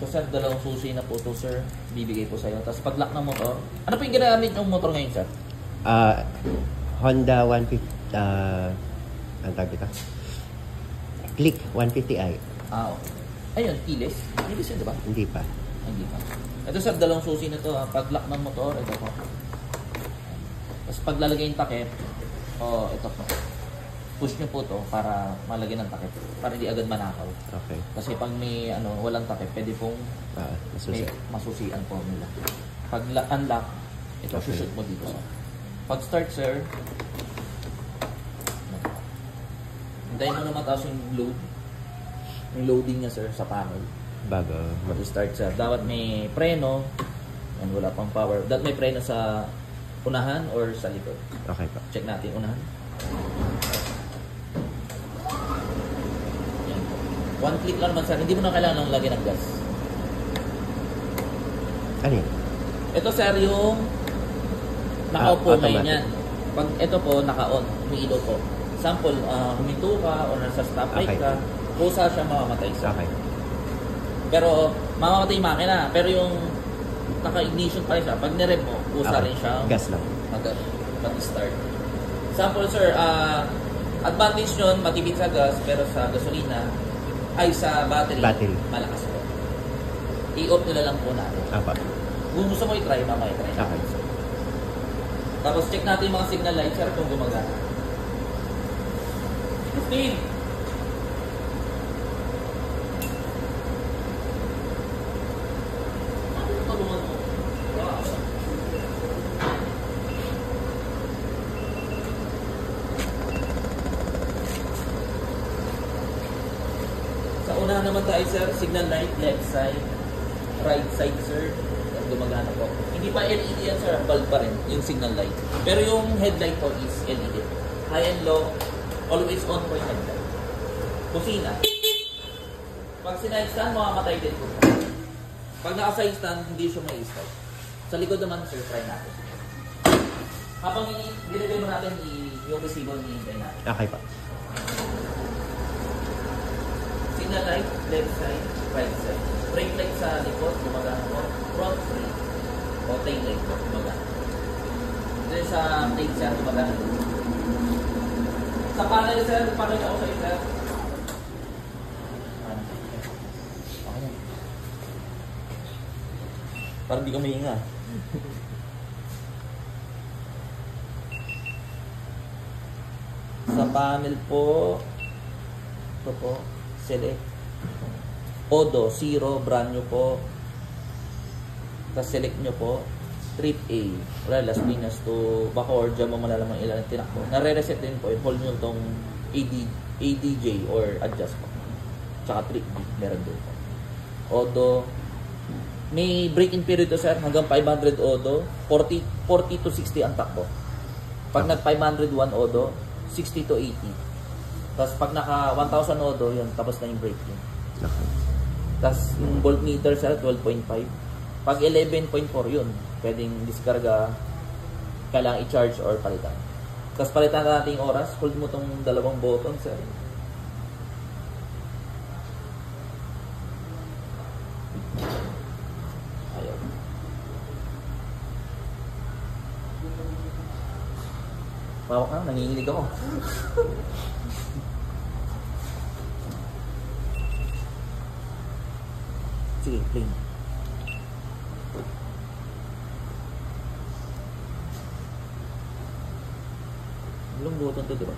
So sir, dalawang susi na po to sir. Bibigay po sa'yo. Tapos pag-lock ng motor. Ano po yung ginamit yung motor ngayon sir? Honda 150, ang tawag ito? Click 150i. Okay. Ayun, keyless. Keyless yun, di ba? Hindi pa. Hindi pa. Ito sir, dalawang susi na to. Pag-lock ng motor, ito po. Tapos paglalagay yung takip, ito po. Push nyo po to para malagyan ng takip. Para hindi agad manakaw. Okay. Kasi pag may walang takip, pwede pong may masusian po nila. Pag unlock, ito shoot mo dito sir. Pag start sir, hintayin mo na mataas yung load. Yung loading niya sir sa panel. Bago mag-start sir. Dapat may preno. And wala pang power. Dapat may preno sa unahan or sa likod. Okay pa. Check natin unahan. Yan. One click lang naman sir. Hindi mo na kailangan ng lagyan ng gas. Ano yun? Ito sir yung naka-off ngayon yan. Pag ito po naka-on, umiilaw po. Sample, huminto ka o nasa stoplight ka, kusa siya mamamatay sir. Okay. Pero mamamatay yung makina. Pero yung naka-ignition pa rin siya. Pag nirem mo, kusa rin siya. Gas lang. Mag-start. Sample sir, advantage nyon, matipid sa gas, pero sa gasolina, ay sa battery. Malakas po. I-off nila lang po natin. Apa. Kung gusto mo i-try, mamaya i-try natin. Okay. Tapos check natin yung mga signal lights sir kung gumagana. Speed! Sa una naman tayo sir, signal light, left side, right side sir. Gumagana po. Hindi pa LED yan sir, bulb pa rin yung signal light. Pero yung headlight po is LED. High and low, always on po yung headlight. Kusina. Pag sinide stand, makamatay din po. Pag naka-side stand, hindi siya may start. Sa likod naman sir, try natin. Habang nilagay mo natin yung receiver, hinihintay natin. Okay pa. Signal light, left side, right side. Brake light sa likod, gumagana po. Front brake o tail light po, gumagana. Then sa tail sir, gumagana. Sa panel sir, pakita ko sa iyo sir. Okay yan. Parang di ka mahinga. Sa panel po, ito po, select. Odo, 0, brand nyo po. Tapos select nyo po. Trip A. Wala, Las Piñas to Bacoor. Diyan mo malalaman ilan ang tinakbo. Nare-reset din po. Hold nyo itong ADJ or adjust po. Tsaka trip B. Meron din po. Odo. May break-in period to sir. Hanggang 500 Odo. 40 to 60 ang takbo. Pag nag 501 Odo, 60 to 80. Tapos pag naka 1,000 Odo, yun. Tapos na yung break-in. Okay. Tapos yung voltmeter sir, 12.5. Pag 11.4 yun, pwedeng diskarga, kailangan i-charge or palitan. Tapos palitan natin yung oras, hold mo tong dalawang button sir. Ayaw. Pawak na, nanginginig ako. Sige, play. Dalawang button to, diba?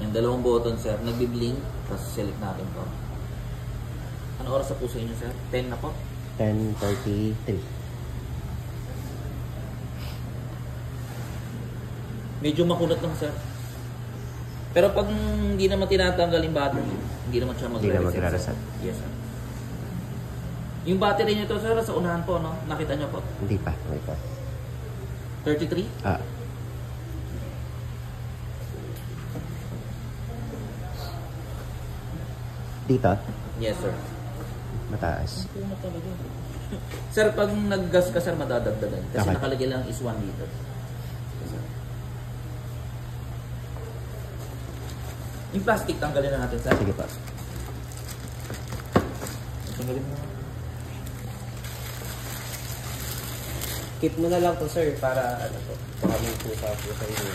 Yan, dalawang button, sir. Nagbi-blink, tapos select natin to. Ano oras sa puso inyo, sir? 10 na po? 10:33. Medyo makunat lang, sir. Pero pag hindi naman tinatanggal yung battery, hindi naman siya magre-reset. Yes, sir. Yung battery nito, sir, sa unahan po, no? Nakita nyo po? Hindi pa. Hindi pa. 33? Dito? Yes, sir. Mataas. Sir, pag nag-gas ka, sir, madadagdagan. Kasi Okay. nakalagay lang is 1 liter. Yung plastic, tanggalin na natin, sir. Sige pa. Tanggalin mo. Keep mo na lang to sir para ano to. Baka may pusa po sa inyo.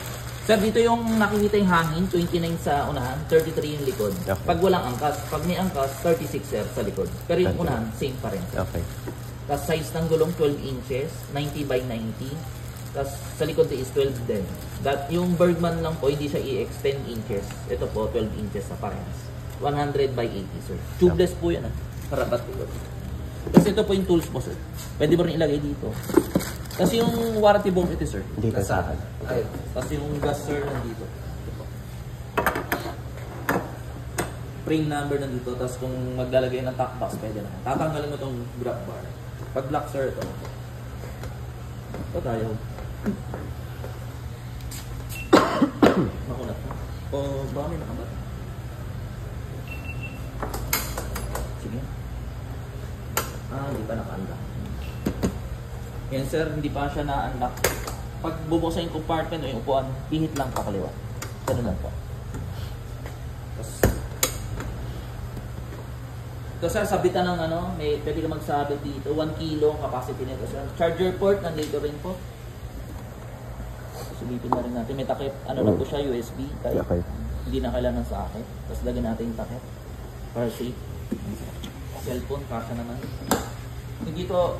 Sir, dito yung nakikita yung hangin, 29 sa unahan, 33 yung likod. Okay. Pag walang angkas, pag may angkas, 36 sir sa likod. Pero yung Okay. unahan, same pa rin. Okay. Tapos size ng gulong, 12 inches, 90 by 90. Tapos sa likod is 12 din. Yung Bergman lang po, hindi siya i-ex 10 inches. Ito po, 12 inches sa parehas. 100 by 80 sir. Tubeless po yan. Parabat likod. Tapos ito po yung tools po sir. Pwede mo rin ilagay dito. Tapos yung warranty book ito sir. Dito sa akin. Ayun. Tapos yung gas sir nandito. Ito po. Frame number nandito. Tapos kung maglalagay ng top box, pwede na. Tatanggalin mo itong grab bar. Pag black sir ito. Ito tayo. Makunat na. O baka may nakabat. Sige. Hindi pa naka-unlock. Yan sir, hindi pa siya na-unlock. Pag bubuksan yung compartment o yung upuan, pihit lang pakaliwa. Ganun lang po. Ito sir, sabitan ng ano, pwede ka magsabit dito. 1 kilo ang capacity nito sir. Charger port, nandito rin po. Sulitin na rin natin. May takip, ano na po siya, USB. Kaya Okay. hindi na kailangan sa akin. Tapos lagyan natin yung takip. Para safe. Cellphone, kasha naman. Dito,